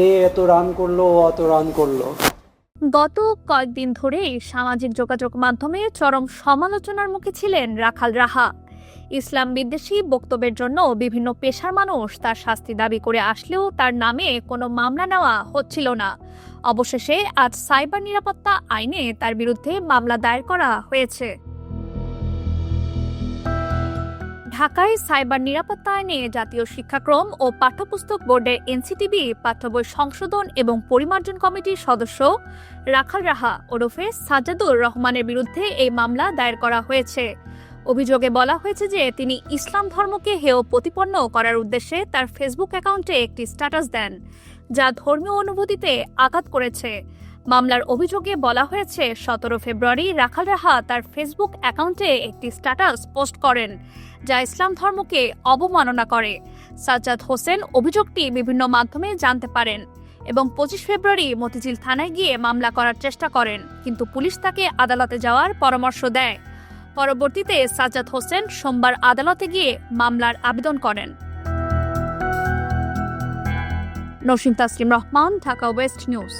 এত রান করলো, ও অত রান করলো। গত কয়েকদিন ধরেই সামাজিক যোগাযোগ মাধ্যমে চরম সমালোচনার মুখে ছিলেন রাখাল রাহা। ইসলাম বিদ্বেষী বক্তব্যের জন্য বিভিন্ন পেশার মানুষ তার শাস্তি দাবি করে আসলেও তার নামে কোনো মামলা নেওয়া হচ্ছিল না। অবশেষে আজ সাইবার নিরাপত্তা আইনে তার বিরুদ্ধে মামলা দায়ের করা হয়েছে। ঢাকায় সাইবার নিরাপত্তা আইনে জাতীয় শিক্ষাক্রম ও পাঠ্যপুস্তক বোর্ডের এনসিটিবি পাঠ্যবই সংশোধন এবং পরিমার্জন কমিটির সদস্য রাখাল রাহা ওরফে সাজ্জাদুর রহমানের বিরুদ্ধে এই মামলা দায়ের করা হয়েছে। অভিযোগে বলা হয়েছে যে তিনি ইসলাম ধর্মকে হেয় প্রতিপন্ন করার উদ্দেশ্যে তার ফেসবুক অ্যাকাউন্টে একটি স্ট্যাটাস দেন, যা ধর্মীয় অনুভূতিতে আঘাত করেছে। মামলার অভিযোগে বলা হয়েছে 17 ফেব্রুয়ারি রাখাল রাহা তার ফেসবুক অ্যাকাউন্টে একটি স্ট্যাটাস পোস্ট করেন, যা ইসলাম ধর্মকে অবমাননা করে। সাজ্জাদ হোসেন অভিযোগটি বিভিন্ন মাধ্যমে জানতে পারেন এবং 25 ফেব্রুয়ারি মতিঝিল থানায় গিয়ে মামলা করার চেষ্টা করেন, কিন্তু পুলিশ তাকে আদালতে যাওয়ার পরামর্শ দেয়। পরবর্তীতে সাজ্জাদ হোসেন সোমবার আদালতে গিয়ে মামলার আবেদন করেন। নসীম তাসলিম রহমান, ঢাকা ওয়েস্ট নিউজ।